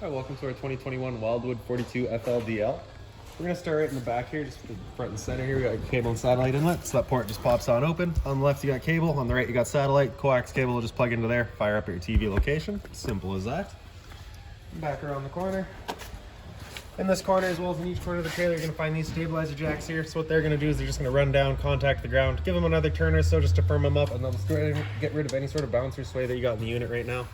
Hi, welcome to our 2021 Wildwood 42 FLDL. We're going to start right in the back here, just the front and center here. We got your cable and satellite inlet, so that port just pops on open. On the left you got cable, on the right you got satellite. Coax cable will just plug into there, fire up at your TV location. Simple as that. Back around the corner. In this corner, as well as in each corner of the trailer, you're going to find these stabilizer jacks here. So what they're going to do is they're just going to run down, contact the ground, give them another turn or so just to firm them up, and they'll just get rid of any sort of bounce or sway that you got in the unit right now.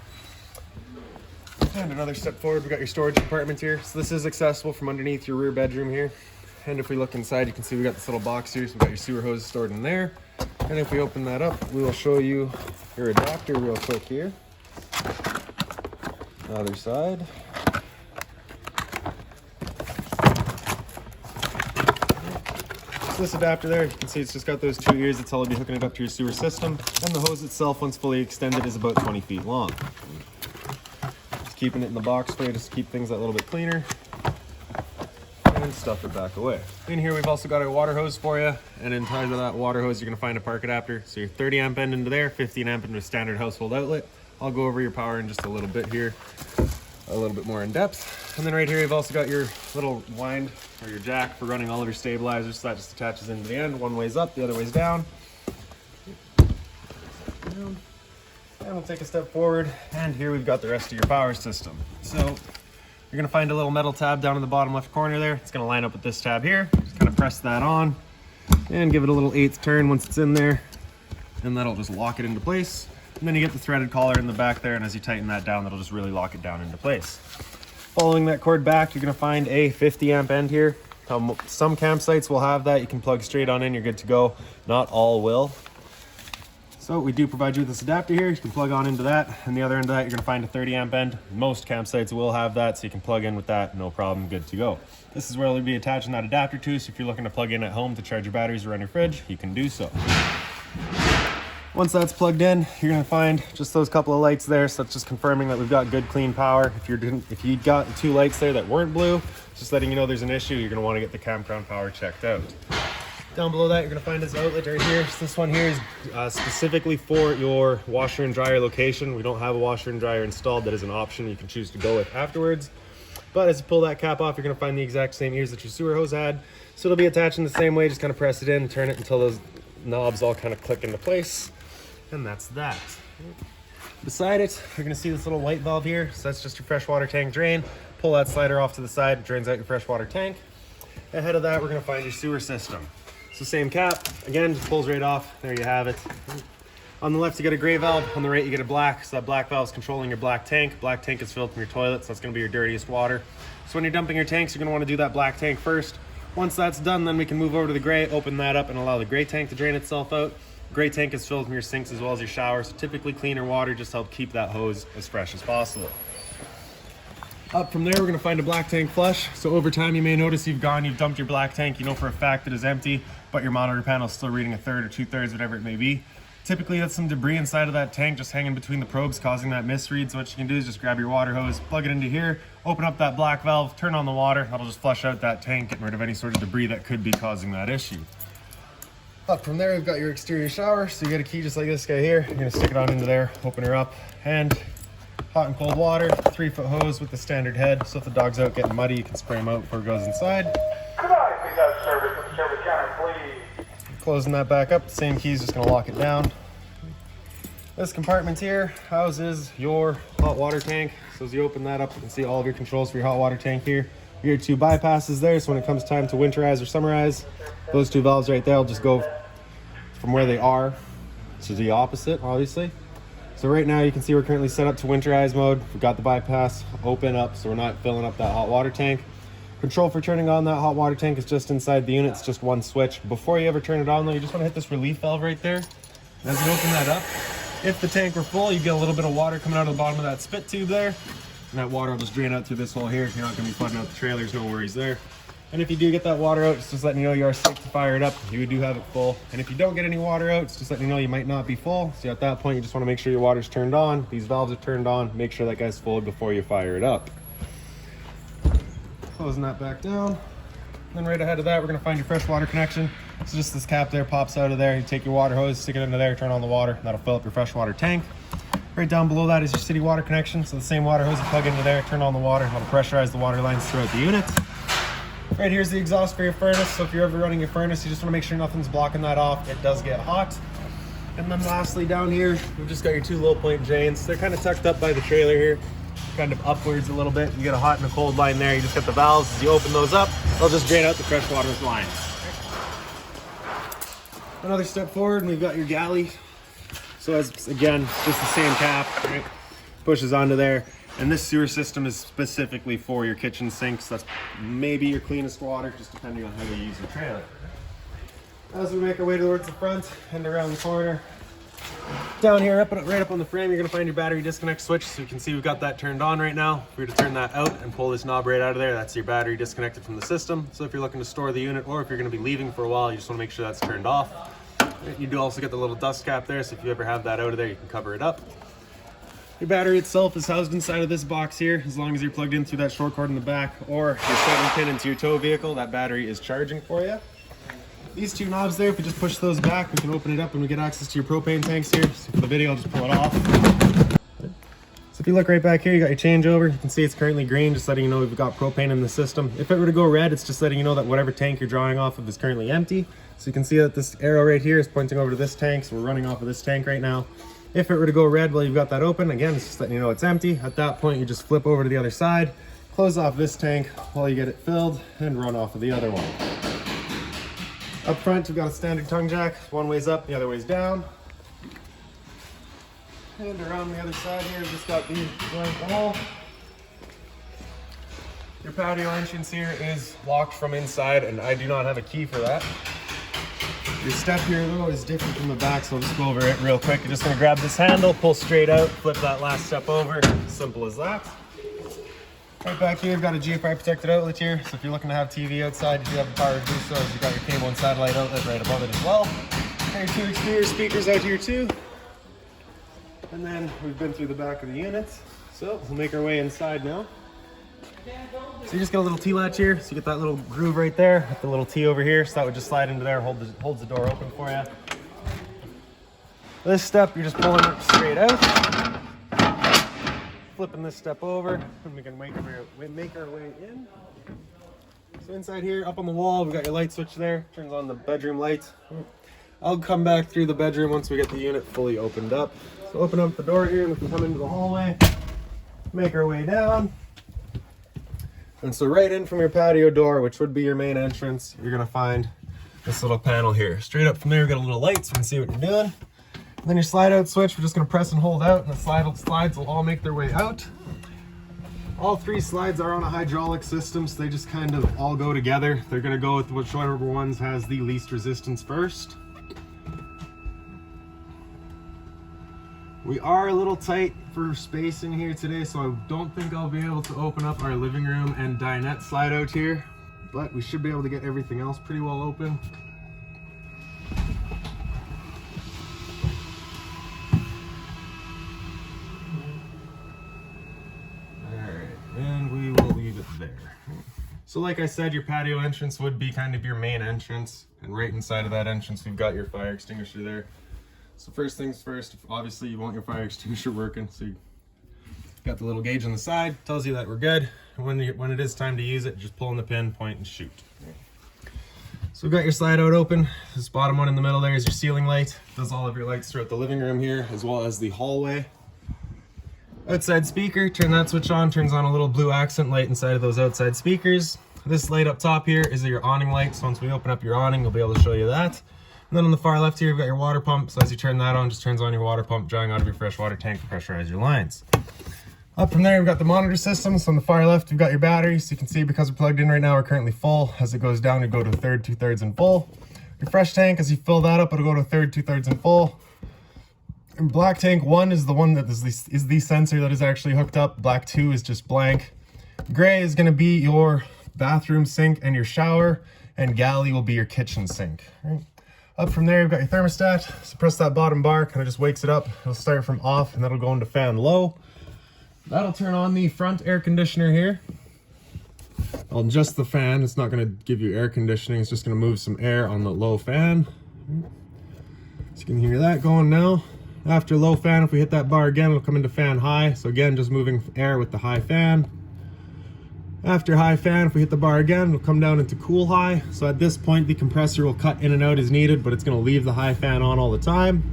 And another step forward, we've got your storage compartment here. So this is accessible from underneath your rear bedroom here. And if we look inside, you can see we got this little box here. So we've got your sewer hose stored in there. And if we open that up, we will show you your adapter real quick here. Other side. So this adapter there, you can see it's just got those 2 ears. That's how you'll be hooking it up to your sewer system. And the hose itself, once fully extended, is about 20 feet long. Keeping it in the box for you just to keep things a little bit cleaner, and stuff it back away. In here we've also got our water hose for you, and inside of that water hose you're going to find a park adapter. So your 30 amp end into there, 15 amp into a standard household outlet. I'll go over your power in just a little bit here, a little bit more in depth. And then right here you've also got your little wind or your jack for running all of your stabilizers. So that just attaches into the end. One way's up, the other way's down. And we'll take a step forward, and here we've got the rest of your power system. So you're going to find a little metal tab down in the bottom left corner there. It's going to line up with this tab here. Just kind of press that on and give it a little 1/8 turn once it's in there, and that'll just lock it into place. And then you get the threaded collar in the back there, and as you tighten that down, that'll just really lock it down into place. Following that cord back, you're going to find a 50 amp end here. Some campsites will have that. You can plug straight on in, you're good to go. Not all will. So we do provide you with this adapter here. You can plug on into that, and the other end of that you're going to find a 30 amp end. Most campsites will have that, so you can plug in with that, no problem, good to go. This is where you'll be attaching that adapter to, so if you're looking to plug in at home to charge your batteries or run your fridge, you can do so. Once that's plugged in, you're going to find just those couple of lights there, so that's just confirming that we've got good clean power. If you got the 2 lights there that weren't blue, just letting you know there's an issue, you're going to want to get the campground power checked out. Down below that, you're going to find this outlet right here. So this one here is specifically for your washer and dryer location. We don't have a washer and dryer installed. That is an option you can choose to go with afterwards. But as you pull that cap off, you're going to find the exact same ears that your sewer hose had. So it'll be attached in the same way. Just kind of press it in, turn it until those knobs all kind of click into place. And that's that. Beside it, you're going to see this little white valve here. So that's just your freshwater tank drain. Pull that slider off to the side, it drains out your freshwater tank. Ahead of that, we're going to find your sewer system. So same cap, again, just pulls right off. There you have it. On the left, you get a gray valve. On the right, you get a black. So that black valve is controlling your black tank. Black tank is filled from your toilet, so that's going to be your dirtiest water. So when you're dumping your tanks, you're going to want to do that black tank first. Once that's done, then we can move over to the gray, open that up, and allow the gray tank to drain itself out. Gray tank is filled from your sinks as well as your showers. So typically cleaner water just help keep that hose as fresh as possible. Up from there, we're going to find a black tank flush. So over time, you may notice you've dumped your black tank. You know for a fact it is empty, but your monitor panel is still reading 1/3 or 2/3, whatever it may be. Typically, that's some debris inside of that tank just hanging between the probes, causing that misread. So what you can do is just grab your water hose, plug it into here, open up that black valve, turn on the water. That'll just flush out that tank, getting rid of any sort of debris that could be causing that issue. Up from there, we've got your exterior shower. So you get a key just like this guy here. You're going to stick it on into there, open her up, and hot and cold water, 3-foot hose with the standard head. So if the dog's out getting muddy, you can spray him out before it goes inside. Could I please have service at the service counter, please? Closing that back up, the same key is just going to lock it down. This compartment here houses your hot water tank. So as you open that up, you can see all of your controls for your hot water tank here. Your 2 bypasses there, so when it comes time to winterize or summerize, those 2 valves right there will just go from where they are to the opposite, obviously. So right now you can see we're currently set up to winterize mode. We've got the bypass open up, so we're not filling up that hot water tank. Control for turning on that hot water tank is just inside the unit. It's just one switch. Before you ever turn it on though, you just want to hit this relief valve right there. And as you open that up, if the tank were full, you get a little bit of water coming out of the bottom of that spit tube there. And that water will just drain out through this hole here. You're not going to be flooding out the trailers, no worries there. And if you do get that water out, it's just letting you know you are safe to fire it up. You do have it full. And if you don't get any water out, it's just letting you know you might not be full. So at that point, you just want to make sure your water's turned on. These valves are turned on. Make sure that guy's full before you fire it up. Closing that back down. Then right ahead of that, we're going to find your freshwater connection. So just this cap there pops out of there. You take your water hose, stick it into there, turn on the water. That'll fill up your freshwater tank. Right down below that is your city water connection. So the same water hose you plug into there, turn on the water, it'll pressurize the water lines throughout the unit. Right here's the exhaust for your furnace. So if you're ever running your furnace, you just want to make sure nothing's blocking that off. It does get hot. And then lastly down here, we've just got your 2 low point drains. They're kind of tucked up by the trailer here, kind of upwards a little bit. You get a hot and a cold line there. You just got the valves. As you open those up, they'll just drain out the freshwater lines. Another step forward, and we've got your galley. So as again, just the same cap, right? Pushes onto there. And this sewer system is specifically for your kitchen sinks. That's maybe your cleanest water, just depending on how you use your trailer. As we make our way towards the front and around the corner, down here, right up on the frame, you're gonna find your battery disconnect switch. So you can see we've got that turned on right now. If we were to turn that out and pull this knob right out of there, that's your battery disconnected from the system. So if you're looking to store the unit, or if you're gonna be leaving for a while, you just wanna make sure that's turned off. You do also get the little dust cap there, so if you ever have that out of there, you can cover it up. Your battery itself is housed inside of this box here. As long as you're plugged in through that short cord in the back, or your 7-pin into your tow vehicle, that battery is charging for you. These 2 knobs there, if we just push those back, we can open it up and we get access to your propane tanks here. So for the video, I'll just pull it off. So if you look right back here, you got your changeover. You can see it's currently green, just letting you know we've got propane in the system. If it were to go red, it's just letting you know that whatever tank you're drawing off of is currently empty. So you can see that this arrow right here is pointing over to this tank, so we're running off of this tank right now. If it were to go red while you've got that open, again, it's just letting you know it's empty. At that point, you just flip over to the other side, close off this tank while you get it filled, and run off of the other one. Up front, we've got a standard tongue jack. One way's up, the other way's down. And around the other side here, we've just got the blank wall. Your patio entrance here is locked from inside, and I do not have a key for that. Your step here, though, is different from the back, so I'll just go over it real quick. You're just going to grab this handle, pull straight out, flip that last step over. Simple as that. Right back here, we've got a Gfi Protected Outlet here, so if you're looking to have TV outside, you do have the power to do so. You've got your cable and satellite outlet right above it as well. And your 2 exterior speakers out here too. And then we've been through the back of the unit, so we'll make our way inside now. So you just get a little T-latch here, so you get that little groove right there, with the little T over here, so that would just slide into there, holds the door open for you. This step, you're just pulling it straight out. Flipping this step over, and we can make our way in. So inside here, up on the wall, we've got your light switch there. Turns on the bedroom light. I'll come back through the bedroom once we get the unit fully opened up. So open up the door here, and we can come into the hallway, make our way down. And so right in from your patio door, which would be your main entrance, you're gonna find this little panel here. Straight up from there, we've got a little light so we can see what you're doing. And then your slide out switch, we're just gonna press and hold out, and the slides will all make their way out. All 3 slides are on a hydraulic system, so they just kind of all go together. They're gonna go with whichever ones has the least resistance first. We are a little tight for space in here today, so I don't think I'll be able to open up our living room and dinette slide out here, but we should be able to get everything else pretty well open. And we will leave it there. So like I said, your patio entrance would be kind of your main entrance, and right inside of that entrance we've got your fire extinguisher there. So first things first, obviously you want your fire extinguisher working, so you got the little gauge on the side, tells you that we're good, and when it is time to use it, just pull in the pin, point, and shoot. So we've got your slide out open. This bottom one in the middle there is your ceiling light. Does all of your lights throughout the living room here, as well as the hallway. Outside speaker, turn that switch on, turns on a little blue accent light inside of those outside speakers. This light up top here is your awning light, so once we open up your awning, we'll be able to show you that. And then on the far left here, you've got your water pump, so as you turn that on, just turns on your water pump, drawing out of your freshwater tank to pressurize your lines. Up from there, we've got the monitor system, so on the far left, we've got your battery, so you can see because we're plugged in right now, we're currently full. As it goes down, you go to a third, 2/3 and full. Your fresh tank, as you fill that up, it'll go to a third, 2/3 and full. And black tank 1 is the one that is the sensor that is actually hooked up. Black 2 is just blank. Gray is gonna be your bathroom sink and your shower, and Galley will be your kitchen sink. Right? Up from there, you've got your thermostat. So press that bottom bar, kind of just wakes it up. It'll start from off, and that'll go into fan low. That'll turn on the front air conditioner here. I'll adjust the fan. It's not gonna give you air conditioning. It's just gonna move some air on the low fan. So you can hear that going now. After low fan, if we hit that bar again, it'll come into fan high. So again, just moving air with the high fan. After high fan, if we hit the bar again, it'll come down into cool high. So at this point, the compressor will cut in and out as needed, but it's gonna leave the high fan on all the time.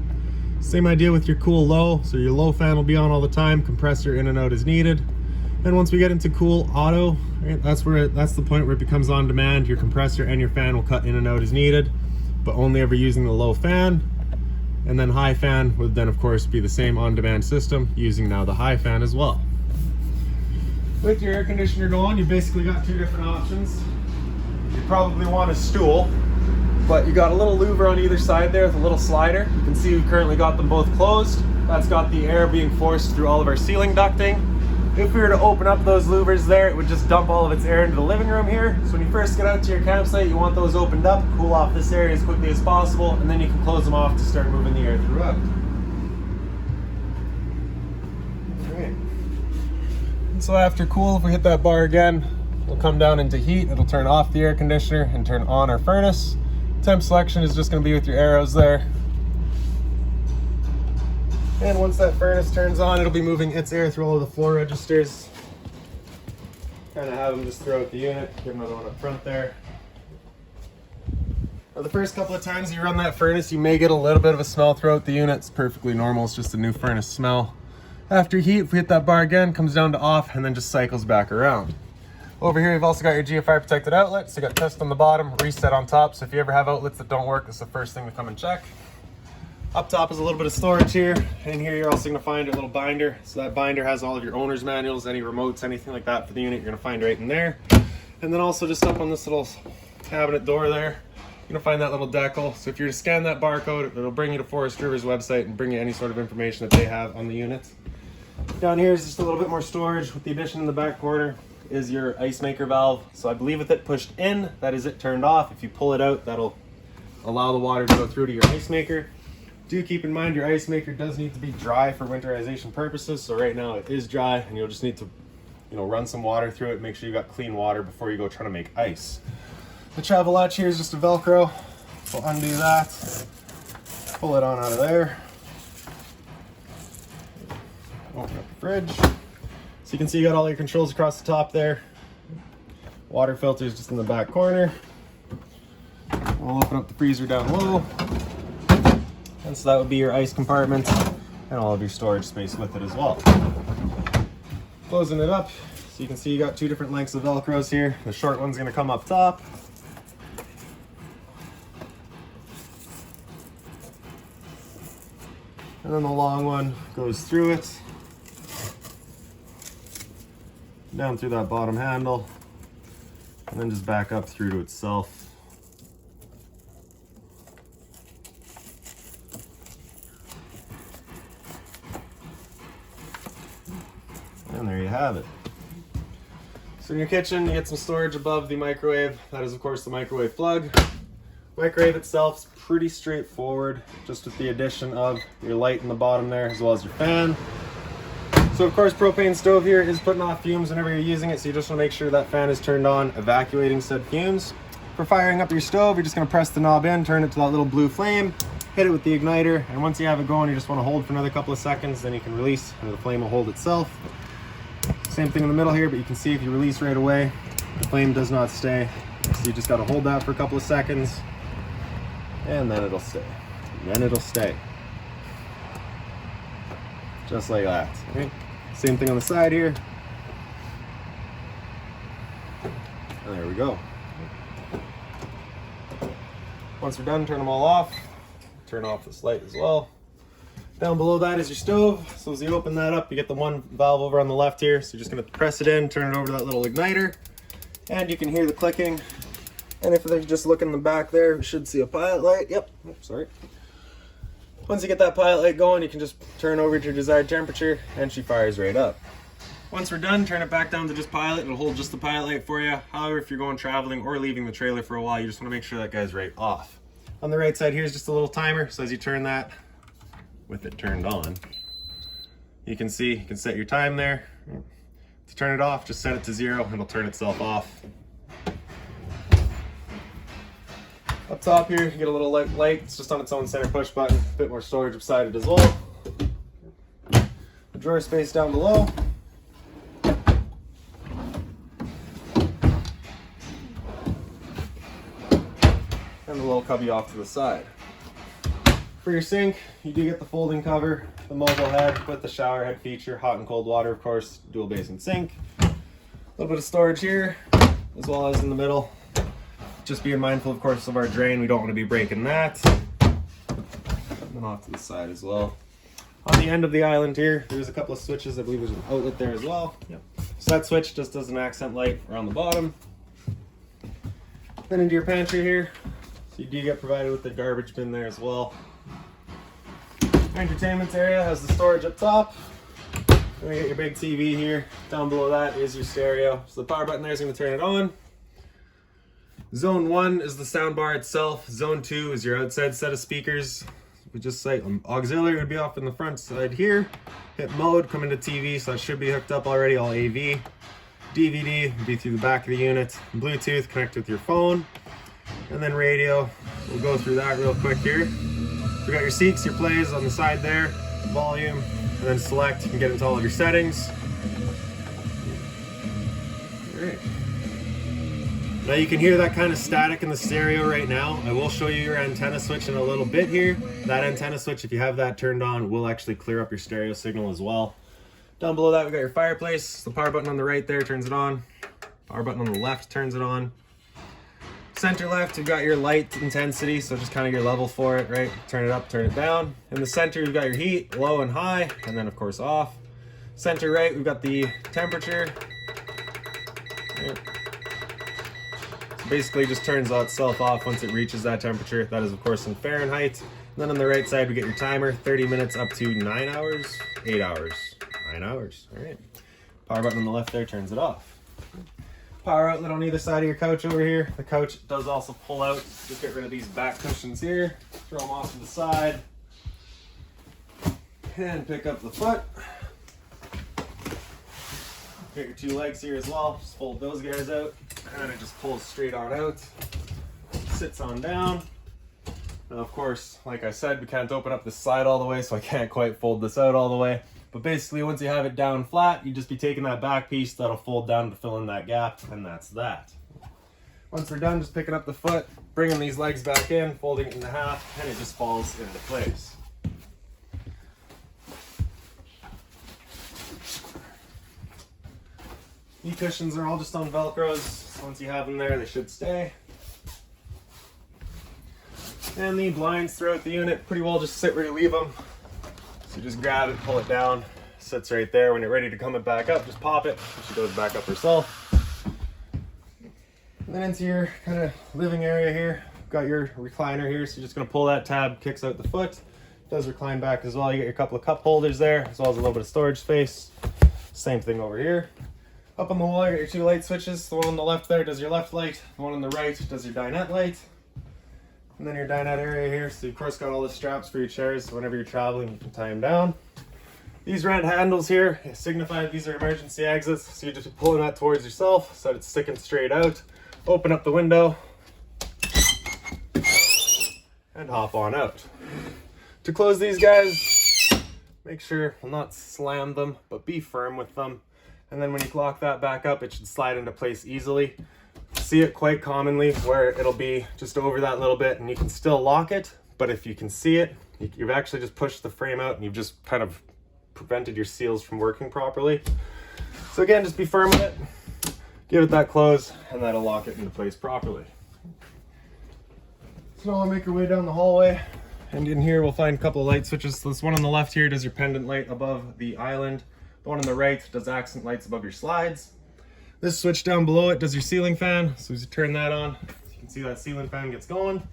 Same idea with your cool low. So your low fan will be on all the time, compressor in and out as needed. And once we get into cool auto, right, that's the point where it becomes on demand. Your compressor and your fan will cut in and out as needed, but only ever using the low fan. And then high fan would then of course be the same on-demand system, using now the high fan as well. With your air conditioner going, you basically got two different options. You probably want a stool, but you got a little louver on either side there with a little slider. You can see we've currently got them both closed. That's got the air being forced through all of our ceiling ducting. If we were to open up those louvers there, it would just dump all of its air into the living room here. So when you first get out to your campsite, you want those opened up, cool off this area as quickly as possible, and then you can close them off to start moving the air throughout. Alright. So after cool, if we hit that bar again, it'll come down into heat. It'll turn off the air conditioner and turn on our furnace. Temp selection is just going to be with your arrows there. And once that furnace turns on, it'll be moving its air through all of the floor registers. Kind of have them just throughout the unit. Give another one up front there. Now, the first couple of times you run that furnace, you may get a little bit of a smell throughout the unit. It's perfectly normal. It's just a new furnace smell. After heat, if we hit that bar again, comes down to off and then just cycles back around. Over here, you've also got your Gfi Protected Outlet. So you got test on the bottom, reset on top. So if you ever have outlets that don't work, it's the first thing to come and check. Up top is a little bit of storage here. And in here, you're also gonna find a little binder. So that binder has all of your owner's manuals, any remotes, anything like that for the unit, you're gonna find right in there. And then also just up on this little cabinet door there, you're gonna find that little decal. So if you're to scan that barcode, it'll bring you to Forest River's website and bring you any sort of information that they have on the unit. Down here is just a little bit more storage. With the addition in the back corner is your ice maker valve. So I believe with it pushed in, that is it turned off. If you pull it out, that'll allow the water to go through to your ice maker. Do keep in mind your ice maker does need to be dry for winterization purposes. So right now it is dry, and you'll just need to, run some water through it. Make sure you got clean water before you go trying to make ice. The travel latch here is just a Velcro. We'll undo that, pull it on out of there. Open up the fridge. So you can see you got all your controls across the top there. Water filter is just in the back corner. We'll open up the freezer down low. And so that would be your ice compartment and all of your storage space with it as well. Closing it up, so you can see you got two different lengths of Velcros here. The short one's gonna come up top. And then the long one goes through it, down through that bottom handle, and then just back up through to itself. And there you have it. So in your kitchen, you get some storage above the microwave. That is, of course, the microwave plug. Microwave itself is pretty straightforward, just with the addition of your light in the bottom there, as well as your fan. So, of course, propane stove here is putting off fumes whenever you're using it, so you just want to make sure that fan is turned on, evacuating said fumes. For firing up your stove, you're just going to press the knob in, turn it to that little blue flame, hit it with the igniter, and once you have it going, you just want to hold for another couple of seconds, then you can release, and the flame will hold itself. Same thing in the middle here, but you can see if you release right away, the flame does not stay. So you just got to hold that for a couple of seconds, and then it'll stay. And then it'll stay. Just like that. Okay? Same thing on the side here. And there we go. Once we're done, turn them all off. Turn off this light as well. Down below that is your stove. So as you open that up, you get the one valve over on the left here. So you're just going to press it in, turn it over to that little igniter, and you can hear the clicking. And if you just look in the back there, you should see a pilot light. Yep, oops, sorry. Once you get that pilot light going, you can just turn over to your desired temperature, and she fires right up. Once we're done, turn it back down to just pilot. It'll hold just the pilot light for you. However, if you're going traveling or leaving the trailer for a while, you just want to make sure that guy's right off. On the right side here is just a little timer. So as you turn that, with it turned on, you can see you can set your time there. To turn it off, just set it to 0 and it'll turn itself off. Up top here, you get a little light. It's just on its own center push button. A bit more storage beside it as well. drawer space down below. And the little cubby off to the side. For your sink, you do get the folding cover, the mobile head with the shower head feature, hot and cold water, of course, dual basin sink. A little bit of storage here, as well as in the middle. Just being mindful, of course, of our drain. We don't want to be breaking that. And then off to the side as well. On the end of the island here, there's a couple of switches. I believe there's an outlet there as well. Yep. So that switch just does an accent light around the bottom. Then into your pantry here. So you do get provided with the garbage bin there as well. Entertainment area has the storage up top. Then you get your big TV here. Down below that is your stereo. So the power button there is going to turn it on. Zone 1 is the sound bar itself. Zone 2 is your outside set of speakers. We just say auxiliary would be off in the front side here. Hit mode, come into TV, so that should be hooked up already, all AV. DVD would be through the back of the unit. Bluetooth, connect with your phone. And then radio, we'll go through that real quick here. We got your seeks, your plays on the side there, volume, and then select, you can get into all of your settings. All right. Now you can hear that kind of static in the stereo right now. I will show you your antenna switch in a little bit here. That antenna switch, if you have that turned on, will actually clear up your stereo signal as well. Down below that, we got your fireplace. The power button on the right there turns it on. Power button on the left turns it on. Center left, you've got your light intensity, so just kind of your level for it, right? Turn it up, turn it down. In the center, you've got your heat, low and high, and then of course off. Center right, we've got the temperature. Right. So basically just turns itself off once it reaches that temperature. That is of course in Fahrenheit. And then on the right side, we get your timer, 30 minutes up to 9 hours, 8 hours, 9 hours, all right. Power button on the left there turns it off. Power outlet on either side of your couch over here. The couch does also pull out. Just get rid of these back cushions here. Throw them off to the side. And pick up the foot. Get your two legs here as well. Just fold those guys out. And it just pulls straight on out. Sits on down. Now of course, like I said, we can't open up this side all the way, so I can't quite fold this out all the way. But basically, once you have it down flat, you just be taking that back piece that'll fold down to fill in that gap, and that's that. Once we're done, just picking up the foot, bringing these legs back in, folding it in half, and it just falls into place. Knee cushions are all just on Velcros. So once you have them there, they should stay. And the blinds throughout the unit pretty well just sit where you leave them. So just grab it, pull it down, sits right there. When you're ready to come it back up, just pop it. She goes back up herself. And then into your kind of living area here, got your recliner here. So you're just gonna pull that tab, kicks out the foot. Does recline back as well. You get your couple of cup holders there, as well as a little bit of storage space. Same thing over here. Up on the wall, you got your two light switches. The one on the left there does your left light. The one on the right does your dinette light. And then your dinette area here, so you of course got all the straps for your chairs, so whenever you're traveling you can tie them down. These red handles here signify that these are emergency exits, so you're just pulling that towards yourself so that it's sticking straight out. Open up the window and hop on out. To close these guys, make sure, well, not slam them, but be firm with them. And then when you lock that back up, it should slide into place easily. See it quite commonly where it'll be just over that little bit and you can still lock it, but if you can see it, you've actually just pushed the frame out and you've just kind of prevented your seals from working properly. So again, just be firm with it, give it that close, and that'll lock it into place properly. So now we'll make our way down the hallway, and in here we'll find a couple of light switches. So this one on the left here does your pendant light above the island. The one on the right does accent lights above your slides. This switch down below it does your ceiling fan. So as you turn that on, you can see that ceiling fan gets going.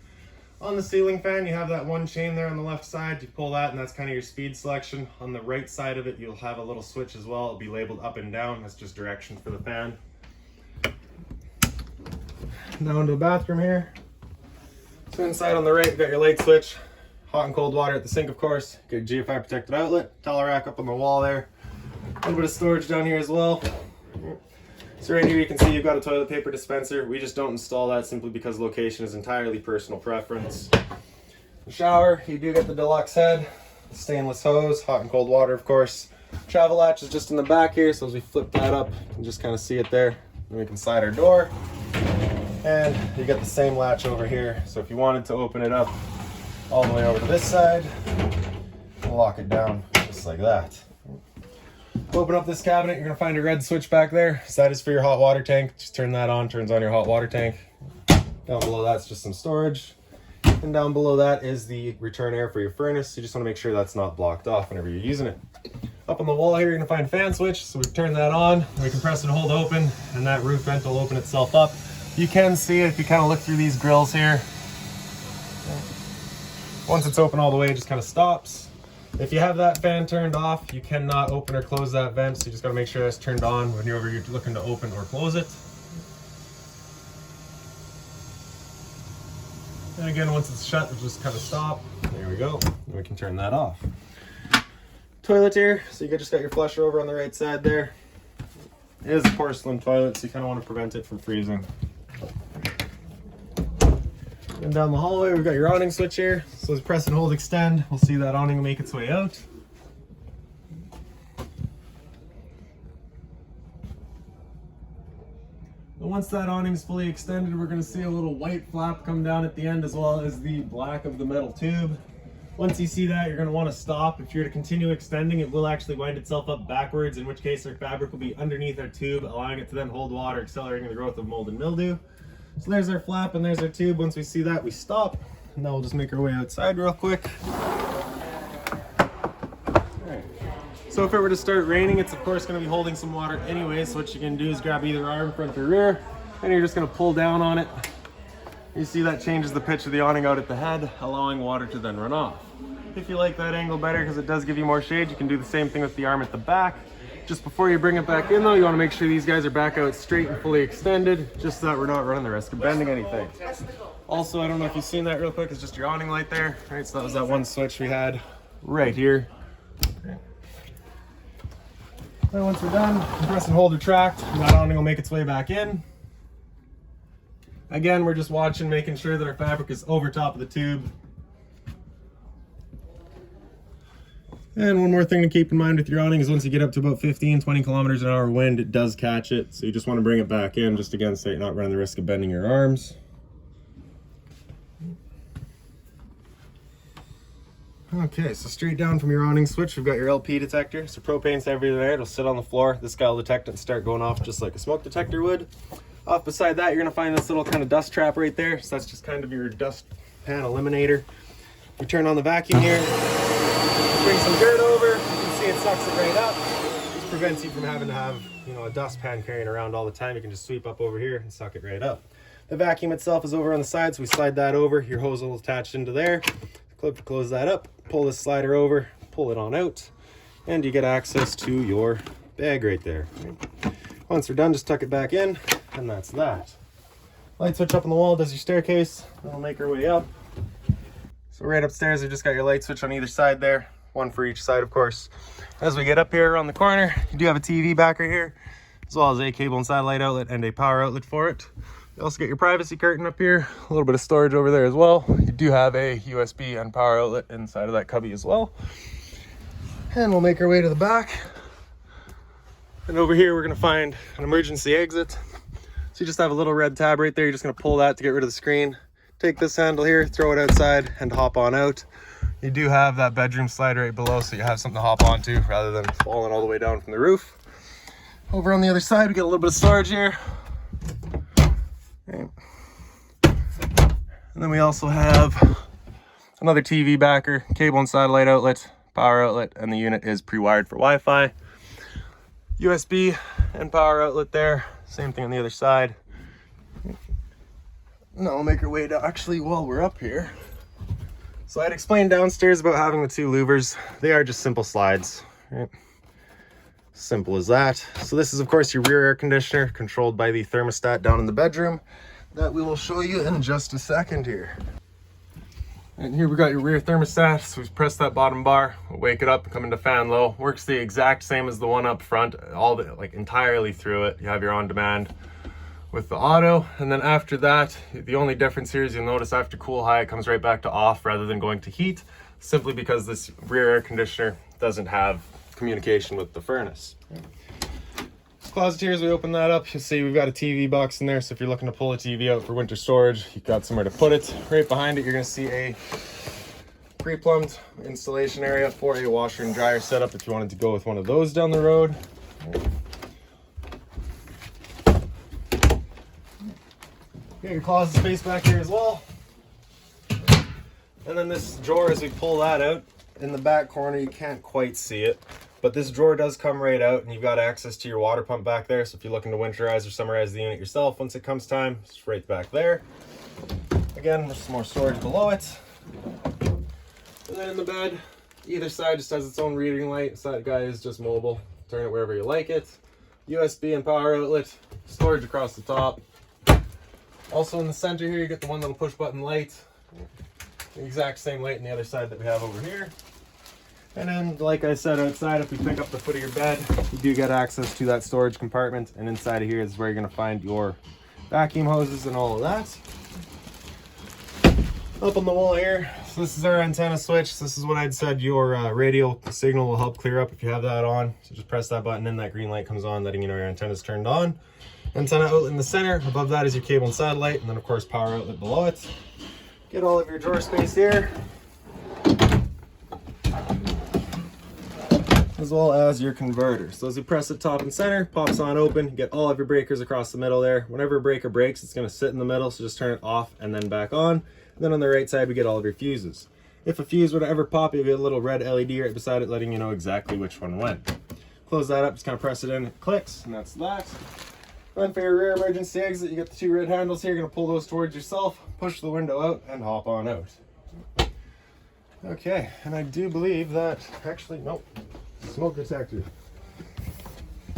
On the ceiling fan, you have that one chain there on the left side. You pull that and that's kind of your speed selection. On the right side of it, you'll have a little switch as well. It'll be labeled up and down. That's just direction for the fan. Now into the bathroom here. So inside on the right, you've got your light switch. Hot and cold water at the sink, of course. Get your Gfi Protected Outlet. Towel rack up on the wall there. A little bit of storage down here as well. So right here you can see you've got a toilet paper dispenser. We just don't install that simply because location is entirely personal preference. The shower, you do get the deluxe head, stainless hose, hot and cold water of course. Travel latch is just in the back here, so as we flip that up, you can just kind of see it there. And we can slide our door. And you get the same latch over here. So if you wanted to open it up all the way over to this side, lock it down just like that. Open up this cabinet, you're gonna find a red switch back there. So that is for your hot water tank. Just turn that on, turns on your hot water tank. Down below that's just some storage. And down below that is the return air for your furnace. So you just wanna make sure that's not blocked off whenever you're using it. Up on the wall here, you're gonna find a fan switch. So we turn that on, we can press and hold open, and that roof vent will open itself up. You can see it if you kind of look through these grills here. Once it's open all the way, it just kind of stops. If you have that fan turned off, you cannot open or close that vent, so you just gotta make sure that's turned on whenever you're looking to open or close it. And again, once it's shut, it'll just kind of stop. There we go. And we can turn that off. Toilet here, so you just got your flusher over on the right side there. It is a porcelain toilet, so you kind of want to prevent it from freezing. And down the hallway, we've got your awning switch here. So as press and hold extend, we'll see that awning make its way out. And once that awning is fully extended, we're going to see a little white flap come down at the end, as well as the black of the metal tube. Once you see that, you're going to want to stop. If you're to continue extending, it will actually wind itself up backwards, in which case our fabric will be underneath our tube, allowing it to then hold water, accelerating the growth of mold and mildew. So there's our flap and there's our tube. Once we see that, we stop. And now we'll just make our way outside real quick. Alright. So if it were to start raining, it's of course going to be holding some water anyway. So what you can do is grab either arm, front or rear, and you're just going to pull down on it. You see that changes the pitch of the awning out at the head, allowing water to then run off. If you like that angle better, because it does give you more shade, you can do the same thing with the arm at the back. Just before you bring it back in though, you want to make sure these guys are back out straight and fully extended, just so that we're not running the risk of bending anything. Also, I don't know if you've seen that real quick, it's just your awning light there. Right, so that was that one switch we had right here. Okay. Then once we're done, press and hold retract, and that awning will make its way back in. Again, we're just watching, making sure that our fabric is over top of the tube. And one more thing to keep in mind with your awning is once you get up to about 15, 20 kilometers an hour wind, it does catch it. So you just want to bring it back in, just again, so you're not running the risk of bending your arms. Okay, so straight down from your awning switch, we've got your LP detector. So propane's everywhere, it'll sit on the floor. This guy will detect it and start going off just like a smoke detector would. Off beside that, you're gonna find this little kind of dust trap right there. So that's just kind of your dust pan eliminator. You turn on the vacuum here, bring some dirt over, you can see it sucks it right up. This prevents you from having to have, a dust pan carrying around all the time. You can just sweep up over here and suck it right up. The vacuum itself is over on the side, so we slide that over. Your hose will attach into there. Clip to close that up, pull this slider over, pull it on out, and you get access to your bag right there. Once we're done, just tuck it back in, and that's that. Light switch up on the wall does your staircase. We'll make our way up. So right upstairs, we just got your light switch on either side there, one for each side, of course. As we get up here around the corner, you do have a TV back right here, as well as a cable and satellite outlet and a power outlet for it. You also get your privacy curtain up here, a little bit of storage over there as well. You do have a USB and power outlet inside of that cubby as well. And we'll make our way to the back. And over here, we're gonna find an emergency exit. So you just have a little red tab right there. You're just gonna pull that to get rid of the screen. Take this handle here, throw it outside, and hop on out. You do have that bedroom slide right below, so you have something to hop onto rather than falling all the way down from the roof. Over on the other side, we get a little bit of storage here. Okay. And then we also have another TV backer, cable and satellite outlet, power outlet, and the unit is pre-wired for Wi-Fi. USB and power outlet there, same thing on the other side. Now we'll make our way to, actually, while we're up here. So I'd explained downstairs about having the two louvers. They are just simple slides, right? Simple as that. So this is of course your rear air conditioner, controlled by the thermostat down in the bedroom that we will show you in just a second here. And here we got your rear thermostat. So we press that bottom bar, we'll wake it up, come into fan low. Works the exact same as the one up front, entirely through it. You have your on demand with the auto, and then after that, the only difference here is you'll notice after cool high, it comes right back to off rather than going to heat, simply because this rear air conditioner doesn't have communication with the furnace. This closet here, as we open that up, you'll see we've got a TV box in there. So if you're looking to pull a TV out for winter storage, you've got somewhere to put it. Right behind it, you're going to see a pre-plumbed installation area for a washer and dryer setup if you wanted to go with one of those down the road. Got your closet space back here as well. And then this drawer, as we pull that out, in the back corner, you can't quite see it, but this drawer does come right out, and you've got access to your water pump back there. So if you're looking to winterize or summerize the unit yourself, once it comes time, it's right back there. Again, there's some more storage below it. And then in the bed, either side just has its own reading light. This side guy is just mobile. Turn it wherever you like it. USB and power outlet, storage across the top. Also in the center here, you get the one little push button light. The exact same light on the other side that we have over here. And then, like I said, outside, if we pick up the foot of your bed, you do get access to that storage compartment. And inside of here is where you're going to find your vacuum hoses and all of that. Up on the wall here, so this is our antenna switch. This is what I'd said your radio signal will help clear up if you have that on. So just press that button and that green light comes on, letting you know your antenna's turned on. Antenna outlet in the center. Above that is your cable and satellite, and then of course power outlet below it. Get all of your drawer space here, as well as your converter. So as you press it top and center, pops on open, get all of your breakers across the middle there. Whenever a breaker breaks, it's going to sit in the middle, so just turn it off and then back on. And then on the right side, we get all of your fuses. If a fuse were to ever pop, you'll get a little red LED right beside it, letting you know exactly which one went. Close that up, just kind of press it in, it clicks, and that's that. Then for your rear emergency exit, you get the two red handles here. You're going to pull those towards yourself, push the window out, and hop on out. Okay, and I do believe that, actually, nope, smoke detector.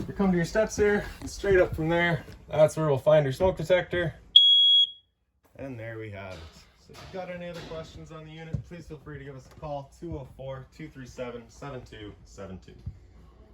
You come to your steps here, and straight up from there, that's where we'll find your smoke detector. And there we have it. So if you've got any other questions on the unit, please feel free to give us a call, 204-237-7272.